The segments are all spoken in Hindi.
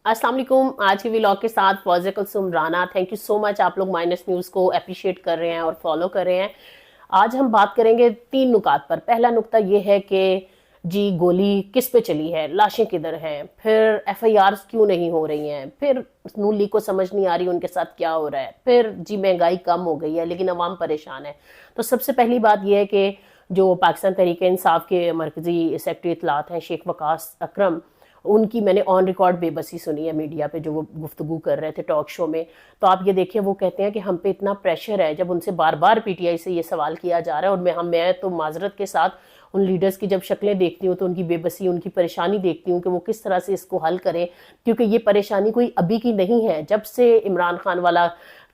अस्सलाम वालेकुम। आज के व्लॉग के साथ Fauzia Kulsum Rana. Thank you so much, आप लोग माइनस न्यूज़ को अप्रिशिएट कर रहे हैं और फॉलो कर रहे हैं। आज हम बात करेंगे 3 नुकात पर। पहला नुकता ये है कि जी गोली किस पे चली है, लाशें किधर हैं, फिर एफआईआर क्यों नहीं हो रही हैं, फिर नून लीग को समझ नहीं आ रही उनके साथ क्या हो रहा है, फिर जी महंगाई कम हो गई है लेकिन अवाम परेशान है। तो सबसे पहली बात यह है कि जो पाकिस्तान तहरीक इंसाफ के मरकजी सेक्रेटरी इत्तलात हैं शेख वकास अकरम, उनकी मैंने ऑन रिकॉर्ड बेबसी सुनी है मीडिया पे, जो वो गुफ्तगू कर रहे थे टॉक शो में। तो आप ये देखिए, वो कहते हैं कि हम पे इतना प्रेशर है। जब उनसे बार बार पीटीआई से ये सवाल किया जा रहा है, और मैं तो माजरत के साथ उन लीडर्स की जब शक्लें देखती हूँ तो उनकी बेबसी, उनकी परेशानी देखती हूँ कि वो किस तरह से इसको हल करें, क्योंकि ये परेशानी कोई अभी की नहीं है। जब से इमरान खान वाला,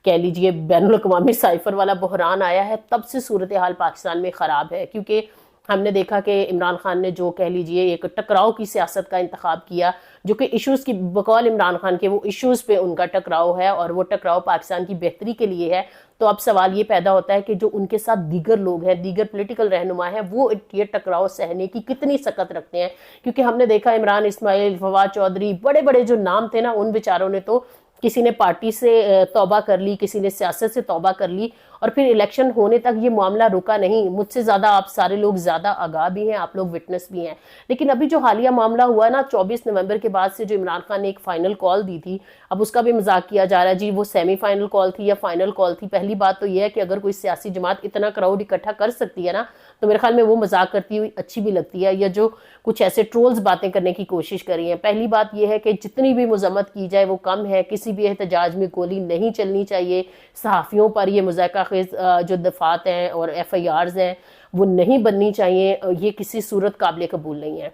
कह लीजिए बैनुल अक़वामी साइफर वाला बहरान आया है, तब से सूरत हाल पाकिस्तान में ख़राब है। क्योंकि हमने देखा कि इमरान खान ने जो, कह लीजिए, एक टकराव की सियासत का इंतखाब किया, जो कि इश्यूज़ की, बकौल इमरान खान के, वो इश्यूज़ पे उनका टकराव है और वो टकराव पाकिस्तान की बेहतरी के लिए है। तो अब सवाल ये पैदा होता है कि जो उनके साथ दीगर लोग हैं, दीगर पॉलिटिकल रहनुमा हैं, वो ये टकराव सहने की कितनी सकत रखते हैं। क्योंकि हमने देखा इमरान इस्माइल, फवाद चौधरी, बड़े बड़े जो नाम थे ना, उन बेचारों ने तो, किसी ने पार्टी से तौबा कर ली, किसी ने सियासत से तौबा कर ली, और फिर इलेक्शन होने तक ये मामला रुका नहीं। मुझसे ज़्यादा आप सारे लोग ज़्यादा आगाह भी हैं, आप लोग विटनेस भी हैं। लेकिन अभी जो हालिया मामला हुआ ना, 24 नवंबर के बाद से जो इमरान खान ने एक फाइनल कॉल दी थी, अब उसका भी मजाक किया जा रहा है जी वो सेमीफाइनल कॉल थी या फाइनल कॉल थी। पहली बात तो यह है कि अगर कोई सियासी जमात इतना क्राउड इकट्ठा कर सकती है ना, तो मेरे ख्याल में वो मजाक करती हुई अच्छी भी लगती है, या जो कुछ ऐसे ट्रोल्स बातें करने की कोशिश करी है। पहली बात यह है कि जितनी भी मजम्मत की जाए वो कम है। किसी भी एहतजाज में गोली नहीं चलनी चाहिए। सहाफ़ियों पर ये मुज़ायका खेज़ जो दफात हैं और एफआईआर्स हैं, वो नहीं बननी चाहिए। ये किसी सूरत काबिल कबूल नहीं है।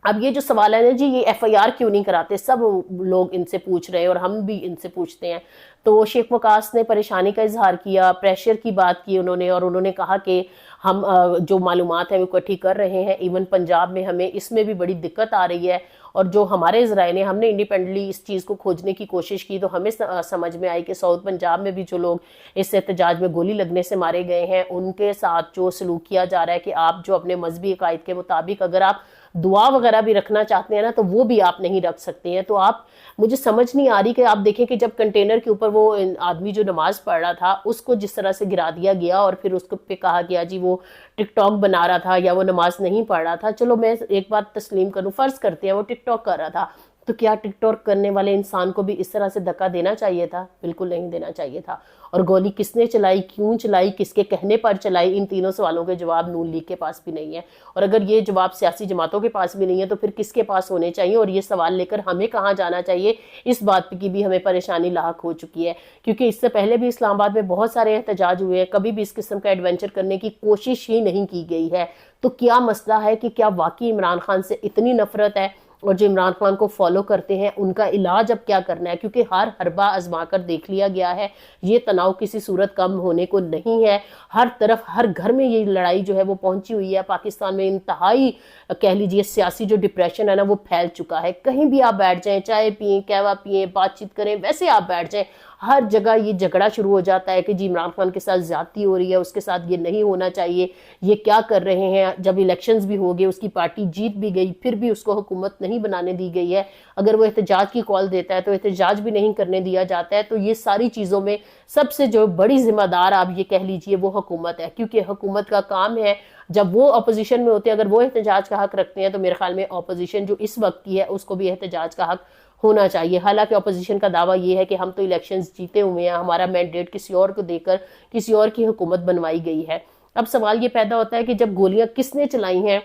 अब ये जो सवाल है ना जी, ये एफआईआर क्यों नहीं कराते, सब लोग इनसे पूछ रहे हैं और हम भी इनसे पूछते हैं। तो शेख वकास ने परेशानी का इजहार किया, प्रेशर की बात की उन्होंने, और उन्होंने कहा कि हम जो मालूमात है वो इकट्ठी कर रहे हैं। इवन पंजाब में हमें इसमें भी बड़ी दिक्कत आ रही है, और जो हमारे ज़राए ने, हमने इंडिपेंडेंटली इस चीज़ को खोजने की कोशिश की, तो हमें समझ में आई कि साउथ पंजाब में भी जो लोग इस एहतजाज में गोली लगने से मारे गए हैं, उनके साथ जो सलूक किया जा रहा है कि आप जो अपने मजहबी अकायद के मुताबिक अगर आप दुआ वगैरह भी रखना चाहते हैं ना, तो वो भी आप नहीं रख सकते हैं। तो आप, मुझे समझ नहीं आ रही कि आप देखें कि जब कंटेनर के ऊपर वो आदमी जो नमाज पढ़ रहा था, उसको जिस तरह से गिरा दिया गया और फिर उसको पे कहा गया जी वो टिकटॉक बना रहा था या वो नमाज नहीं पढ़ रहा था। चलो मैं एक बात तस्लीम करूं, फर्ज करते हैं वो टिकटॉक कर रहा था, तो क्या टिकटॉक करने वाले इंसान को भी इस तरह से धक्का देना चाहिए था? बिल्कुल नहीं देना चाहिए था। और गोली किसने चलाई, क्यों चलाई, किसके कहने पर चलाई, इन तीनों सवालों के जवाब नून लीग के पास भी नहीं है। और अगर ये जवाब सियासी जमातों के पास भी नहीं है, तो फिर किसके पास होने चाहिए? और ये सवाल लेकर हमें कहाँ जाना चाहिए, इस बात की भी हमें परेशानी लाहक हो चुकी है। क्योंकि इससे पहले भी इस्लामाबाद में बहुत सारे एहतजाज हुए हैं, कभी भी इस किस्म का एडवेंचर करने की कोशिश ही नहीं की गई है। तो क्या मसला है कि क्या वाकई इमरान खान से इतनी नफरत है, और जो इमरान खान को फॉलो करते हैं उनका इलाज अब क्या करना है? क्योंकि हर हरबा आजमा कर देख लिया गया है, ये तनाव किसी सूरत कम होने को नहीं है। हर तरफ, हर घर में ये लड़ाई जो है वो पहुंची हुई है। पाकिस्तान में इंतहाई, कह लीजिए, सियासी जो डिप्रेशन है ना, वो फैल चुका है। कहीं भी आप बैठ जाएं, चाय पिए, कहवा पिए, बातचीत करें, वैसे आप बैठ जाएं, हर जगह ये झगड़ा शुरू हो जाता है कि जी इमरान खान के साथ ज्यादती हो रही है, उसके साथ ये नहीं होना चाहिए, ये क्या कर रहे हैं। जब इलेक्शंस भी हो गए, उसकी पार्टी जीत भी गई, फिर भी उसको हुकूमत नहीं बनाने दी गई है। अगर वो एहतजाज की कॉल देता है तो एहतजाज भी नहीं करने दिया जाता है। तो ये सारी चीज़ों में सबसे जो बड़ी जिम्मेदार आप ये कह लीजिए वो हुकूमत है। क्योंकि हुकूमत का काम है, जब वो अपोजिशन में होते हैं, अगर वो एहतजाज का हक रखते हैं, तो मेरे ख्याल में अपोजिशन जो इस वक्त की है उसको भी एहतजाज का हक होना चाहिए। हालांकि अपोजिशन का दावा ये है कि हम तो इलेक्शंस जीते हुए हैं, हमारा मैंडेट किसी और को देकर किसी और की हुकूमत बनवाई गई है। अब सवाल ये पैदा होता है कि जब गोलियां किसने चलाई हैं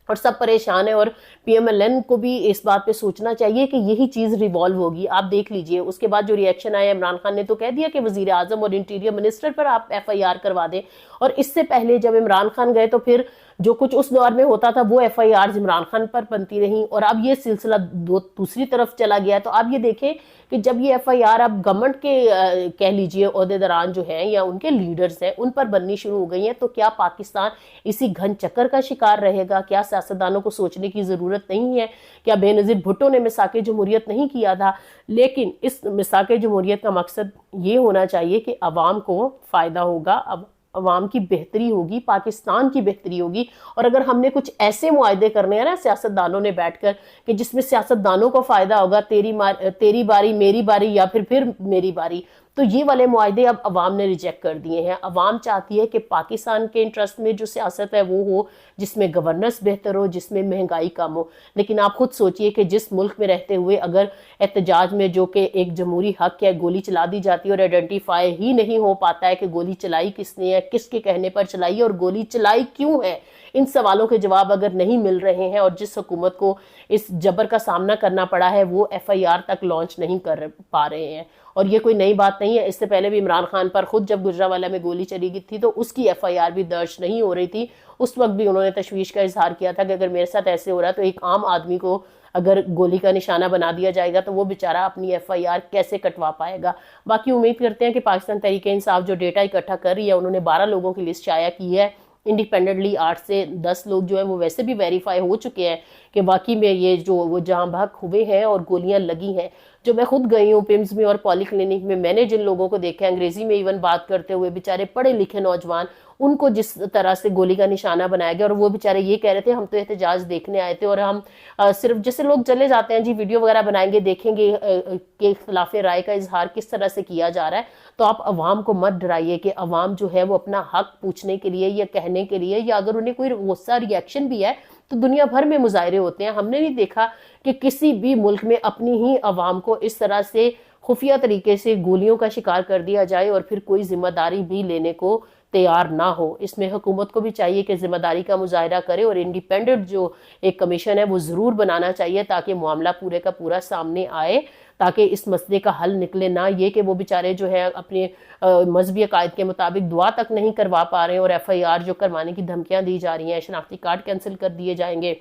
और सब परेशान है, और पीएमएलएन को भी इस बात पे सोचना चाहिए कि यही चीज रिवॉल्व होगी। आप देख लीजिए उसके बाद जो रिएक्शन आया, इमरान खान ने तो कह दिया कि वजीर आजम और इंटीरियर मिनिस्टर पर आप एफआईआर करवा दें। और इससे पहले जब इमरान खान गए, तो फिर जो कुछ उस दौर में होता था वो एफआईआर इमरान खान पर बनती रही, और अब ये सिलसिला दूसरी तरफ चला गया। तो आप ये देखें कि जब ये एफआईआर अब गवर्नमेंट के, कह लीजिए, ओहदेदारान जो हैं या उनके लीडर्स हैं, उन पर बननी शुरू हो गई हैं, तो क्या पाकिस्तान इसी घन चक्कर का शिकार रहेगा? क्या सियासतदानों को सोचने की जरूरत नहीं है? क्या बेनजीर भुट्टो ने मिसाके जमहूरियत नहीं किया था? लेकिन इस मिसाके जमहूरियत का मकसद ये होना चाहिए कि अवाम को फायदा होगा। अब अवाम की बेहतरी होगी, पाकिस्तान की बेहतरी होगी। और अगर हमने कुछ ऐसे मुआहदे करने हैं ना सियासतदानों ने बैठकर कि जिसमें सियासतदानों को फायदा होगा, तेरी बारी मेरी बारी या फिर मेरी बारी, तो ये वाले मुआहदे अब अवाम ने रिजेक्ट कर दिए हैं। अवाम चाहती है कि पाकिस्तान के इंटरेस्ट में जो सियासत है वो हो जिसमें गवर्नेंस बेहतर हो, जिसमें महंगाई कम हो। लेकिन आप खुद सोचिए कि जिस मुल्क में रहते हुए अगर एहतजाज में, जो कि एक जमहूरी हक है, गोली चला दी जाती है और आइडेंटिफाई ही नहीं हो पाता है कि गोली चलाई किसने है, किसके कहने पर चलाई है और गोली चलाई क्यों है, इन सवालों के जवाब अगर नहीं मिल रहे हैं और जिस हुकूमत को इस जबर का सामना करना पड़ा है वो FIR तक लॉन्च नहीं कर पा रहे हैं। और ये कोई नई बात नहीं है, इससे पहले भी इमरान खान पर खुद जब गुजरावाला में गोली चली गई थी तो उसकी FIR भी दर्ज नहीं हो रही थी। उस वक्त भी उन्होंने तशवीश का इजहार किया था कि अगर मेरे साथ ऐसे हो रहा है तो एक आम आदमी को अगर गोली का निशाना बना दिया जाएगा तो वो बेचारा अपनी FIR कैसे कटवा पाएगा। बाकी उम्मीद करते हैं कि पाकिस्तान तहरीक-ए-इंसाफ जो डेटा इकट्ठा कर रही है, उन्होंने 12 लोगों की लिस्ट शाया की है। इंडिपेंडेंटली 8 से 10 लोग जो है वो वैसे भी वेरीफाई हो चुके हैं कि वाकई में ये जो वो जहां भाग हुए हैं और गोलियां लगी हैं। जो मैं खुद गई हूँ पिम्स में और पॉलीक्लिनिक में, मैंने जिन लोगों को देखा है अंग्रेजी में इवन बात करते हुए, बेचारे पढ़े लिखे नौजवान, उनको जिस तरह से गोली का निशाना बनाया गया और वो बेचारे ये कह रहे थे हम तो एहतजाज देखने आए थे और हम सिर्फ जैसे लोग चले जाते हैं जी वीडियो वगैरह बनाएंगे, देखेंगे के खिलाफ राय का इजहार किस तरह से किया जा रहा है। तो आप अवाम को मत डराइए कि अवाम जो है वो अपना हक पूछने के लिए या कहने के लिए, या अगर उन्हें कोई गुस्सा रिएक्शन भी है तो दुनिया भर में मुजाहरे होते हैं। हमने नहीं देखा कि किसी भी मुल्क में अपनी ही अवाम को इस तरह से खुफिया तरीके से गोलियों का शिकार कर दिया जाए और फिर कोई जिम्मेदारी भी लेने को तैयार ना हो। इसमें हुकूमत को भी चाहिए कि जिम्मेदारी का मुजाहिरा करे और इंडिपेंडेंट जो एक कमीशन है वो जरूर बनाना चाहिए ताकि मामला पूरे का पूरा सामने आए, ताकि इस मसले का हल निकले। ना ये कि वो बेचारे जो है अपने मजहबी अकायद के मुताबिक दुआ तक नहीं करवा पा रहे हैं और FIR जो करवाने की धमकियां दी जा रही हैं, शनाख्ती कार्ड कैंसिल कर दिए जाएंगे।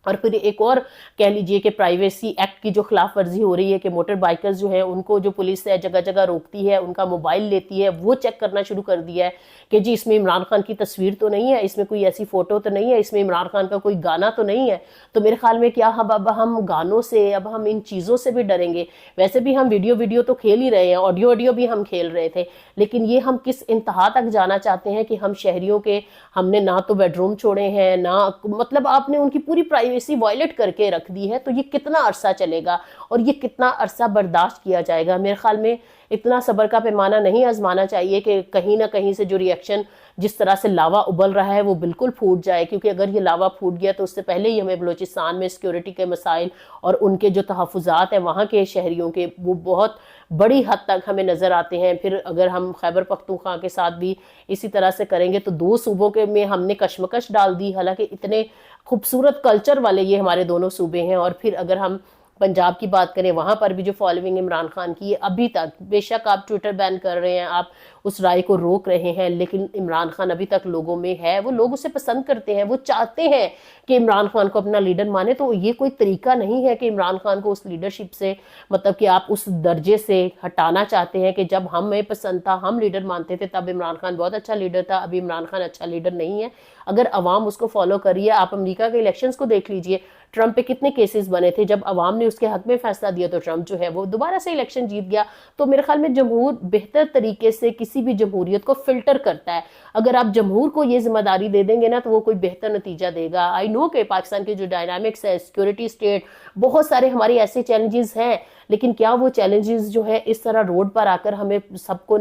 और फिर एक और कह लीजिए कि प्राइवेसी एक्ट की जो खिलाफ वर्जी हो रही है कि मोटर बाइकर्स जो है उनको जो पुलिस है जगह जगह रोकती है, उनका मोबाइल लेती है, वो चेक करना शुरू कर दिया है कि जी इसमें इमरान खान की तस्वीर तो नहीं है, इसमें कोई ऐसी फोटो तो नहीं है, इसमें इमरान खान का कोई गाना तो नहीं है। तो मेरे ख्याल में क्या अब हम गानों से, अब हम इन चीज़ों से भी डरेंगे? वैसे भी हम वीडियो तो खेल ही रहे हैं, ऑडियो भी हम खेल रहे थे, लेकिन ये हम किस इंतहा तक जाना चाहते हैं कि हम शहरियों के, हमने ना तो बेडरूम छोड़े हैं, ना मतलब आपने उनकी पूरी प्राइवेसी वायलेट करके रख दी है। तो ये कितना अरसा चलेगा और ये कितना अरसा बर्दाश्त किया जाएगा? मेरे ख्याल में इतना सब्र का पैमाना नहीं आजमाना चाहिए कि कहीं ना कहीं से जो रिएक्शन, जिस तरह से लावा उबल रहा है वो बिल्कुल फूट जाए, क्योंकि अगर ये लावा फूट गया तो उससे पहले ही हमें बलूचिस्तान में सिक्योरिटी के मसाइल और उनके जो तहफ़्फ़ुज़ात हैं वहाँ के शहरियों के, वो बहुत बड़ी हद तक हमें नज़र आते हैं। फिर अगर हम खैबर पख्तूनख्वा के साथ भी इसी तरह से करेंगे तो 2 सूबों के में हमने कशमकश डाल दी। हालांकि इतने खूबसूरत कल्चर वाले ये हमारे दोनों सूबे हैं। और फिर अगर हम पंजाब की बात करें, वहां पर भी जो फॉलोइंग इमरान खान की है अभी तक, बेशक आप ट्विटर बैन कर रहे हैं, आप उस राय को रोक रहे हैं, लेकिन इमरान खान अभी तक लोगों में है, वो लोग उसे पसंद करते हैं, वो चाहते हैं कि इमरान खान को अपना लीडर माने। तो ये कोई तरीका नहीं है कि इमरान खान को उस लीडरशिप से, मतलब कि आप उस दर्जे से हटाना चाहते हैं कि जब हमें पसंद था, हम लीडर मानते थे, तब इमरान खान बहुत अच्छा लीडर था, अभी इमरान खान अच्छा लीडर नहीं है। अगर अवाम उसको फॉलो करिए, आप अमेरिका के इलेक्शंस को देख लीजिए, ट्रंप पे कितने केसेस बने थे, जब अवाम ने उसके हक में फैसला दिया तो ट्रंप जो है वो दोबारा से इलेक्शन जीत गया। तो मेरे ख्याल में जमहूर बेहतर तरीके से किसी भी जमहूरियत को फिल्टर करता है। अगर आप जमहूर को ये जिम्मेदारी दे देंगे ना तो वो कोई बेहतर नतीजा देगा। आई नो कि पाकिस्तान के जो डायनामिक्स है, सिक्योरिटी स्टेट, बहुत सारे हमारे ऐसे चैलेंजेस हैं, लेकिन क्या वो चैलेंजेस जो है इस तरह रोड पर आकर हमें सबको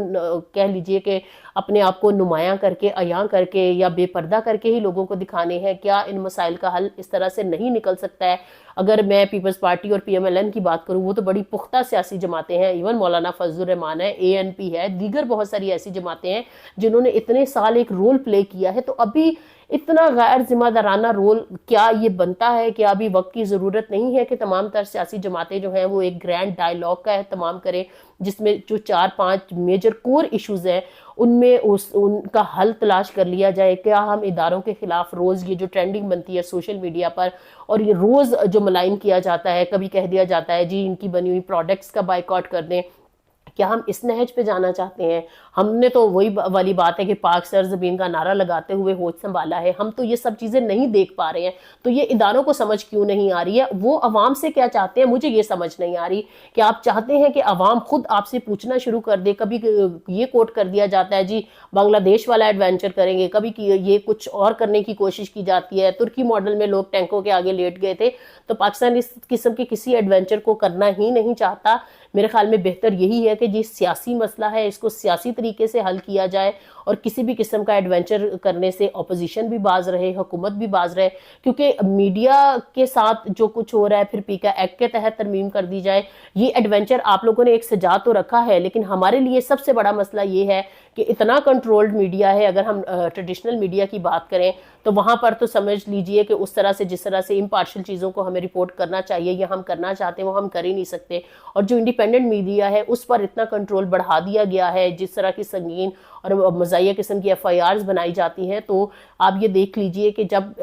कह लीजिए कि अपने आप को नुमायां करके, अयां करके या बेपर्दा करके ही लोगों को दिखाने हैं? क्या इन मसाइल का हल इस तरह से नहीं निकल सकता है? अगर मैं पीपल्स पार्टी और PMLN की बात करूं, वो तो बड़ी पुख्ता सियासी जमातें हैं, इवन मौलाना फजलुर रहमान है, ANP है, दीगर बहुत सारी ऐसी जमातें हैं जिन्होंने इतने साल एक रोल प्ले किया है। तो अभी इतना गैर जिम्मेदाराना रोल क्या ये बनता है कि अभी वक्त की जरूरत नहीं है कि तमाम तर सियासी जमातें जो हैं वो एक ग्रैंड डायलॉग का एहतमाम करें, जिसमें जो 4-5 मेजर कोर इश्यूज हैं उनमें उनका हल तलाश कर लिया जाए? क्या हम इदारों के खिलाफ रोज ये जो ट्रेंडिंग बनती है सोशल मीडिया पर और ये रोज जो मलाइन किया जाता है, कभी कह दिया जाता है जी इनकी बनी हुई प्रोडक्ट्स का बाइकआउट कर दें, क्या हम इस नहज पे जाना चाहते हैं? हमने तो वही वाली बात है कि पाक सरजमीन का नारा लगाते हुए होश संभाला है, हम तो ये सब चीजें नहीं देख पा रहे हैं। तो ये इदारों को समझ क्यों नहीं आ रही है? वो अवाम से क्या चाहते हैं, मुझे ये समझ नहीं आ रही। कि आप चाहते हैं कि अवाम खुद आपसे पूछना शुरू कर दे। कभी ये कोट कर दिया जाता है जी बांग्लादेश वाला एडवेंचर करेंगे, कभी ये कुछ और करने की कोशिश की जाती है। तुर्की मॉडल में लोग टैंकों के आगे लेट गए थे। तो पाकिस्तान इस किस्म के किसी एडवेंचर को करना ही नहीं चाहता। मेरे ख्याल में बेहतर यही है कि ये सियासी मसला है, इसको सियासी तरीके से हल किया जाए और किसी भी किस्म का एडवेंचर करने से अपोजिशन भी बाज रहे, हुकूमत भी बाज रहे। क्योंकि मीडिया के साथ जो कुछ हो रहा है, फिर पीका एक्ट के तहत तरमीम कर दी जाए। ये एडवेंचर आप लोगों ने एक सजा तो रखा है, लेकिन हमारे लिए सबसे बड़ा मसला ये है कि इतना कंट्रोल्ड मीडिया है। अगर हम ट्रेडिशनल मीडिया की बात करें तो वहां पर तो समझ लीजिए कि उस तरह से जिस तरह से इम्पार्शियल चीज़ों को हमें रिपोर्ट करना चाहिए या हम करना चाहते हैं वो हम कर ही नहीं सकते। और जो इंडिपेंडेंट मीडिया है उस पर इतना कंट्रोल बढ़ा दिया गया है। जिस तरह की संगीन और मज़ाहिया किस्म की FIRs बनाई जाती हैं, तो आप ये देख लीजिए कि जब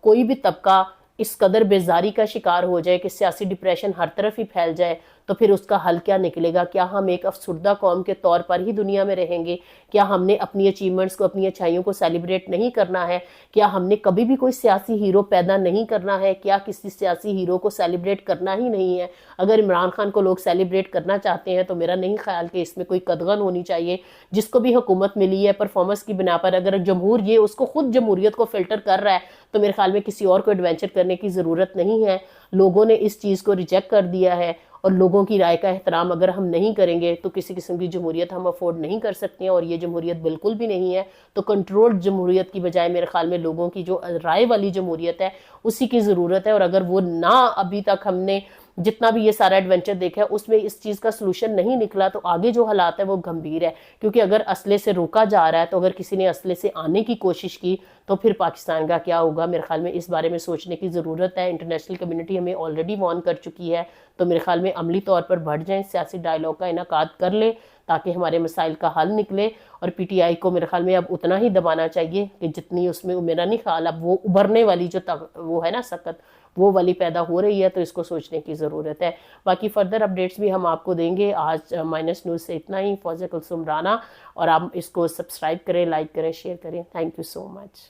कोई भी तबका इस कदर बेजारी का शिकार हो जाए कि सियासी डिप्रेशन हर तरफ ही फैल जाए, तो फिर उसका हल क्या निकलेगा? क्या हम एक अफसुर्दा कौम के तौर पर ही दुनिया में रहेंगे? क्या हमने अपनी अचीवमेंट्स को, अपनी अच्छाइयों को सेलिब्रेट नहीं करना है? क्या हमने कभी भी कोई सियासी हीरो पैदा नहीं करना है? क्या किसी सियासी हीरो को सेलिब्रेट करना ही नहीं है? अगर इमरान खान को लोग सेलिब्रेट करना चाहते हैं तो मेरा नहीं ख्याल कि इसमें कोई कदगन होनी चाहिए। जिसको भी हुकूमत मिली है परफॉर्मेंस की बिना पर, अगर जमहूर ये उसको खुद जमहूरियत को फिल्टर कर रहा है तो मेरे ख्याल में किसी और को एडवेंचर करने की ज़रूरत नहीं है। लोगों ने इस चीज़ को रिजेक्ट कर दिया है और लोगों की राय का एहतराम अगर हम नहीं करेंगे तो किसी किस्म की जमहूरियत हम अफोर्ड नहीं कर सकते हैं, और ये जमहूरियत बिल्कुल भी नहीं है। तो कंट्रोल्ड जमहूरियत की बजाय मेरे ख्याल में लोगों की जो राय वाली जमहूरियत है उसी की ज़रूरत है। और अगर वो ना, अभी तक हमने जितना भी ये सारा एडवेंचर देखा है उसमें इस चीज़ का सलूशन नहीं निकला, तो आगे जो हालात है वो गंभीर है। क्योंकि अगर असले से रोका जा रहा है, तो अगर किसी ने असले से आने की कोशिश की तो फिर पाकिस्तान का क्या होगा? मेरे ख्याल में इस बारे में सोचने की ज़रूरत है। इंटरनेशनल कम्युनिटी हमें ऑलरेडी वार्न कर चुकी है। तो मेरे ख्याल में अमली तौर पर बढ़ जाएं, सियासी डायलॉग का इनकाद कर ले ताकि हमारे मसाइल का हल निकले। और PTI को मेरे ख्याल में अब उतना ही दबाना चाहिए कि जितनी उसमें, मेरा नहीं ख्याल अब वो उभरने वाली जो वो है ना सकत, वो वाली पैदा हो रही है। तो इसको सोचने की ज़रूरत है। बाकी फर्दर अपडेट्स भी हम आपको देंगे। आज माइनस न्यूज़ से इतना ही। फौजिया कुलसुम राना, और आप इसको सब्सक्राइब करें, लाइक करें, शेयर करें। Thank you so much.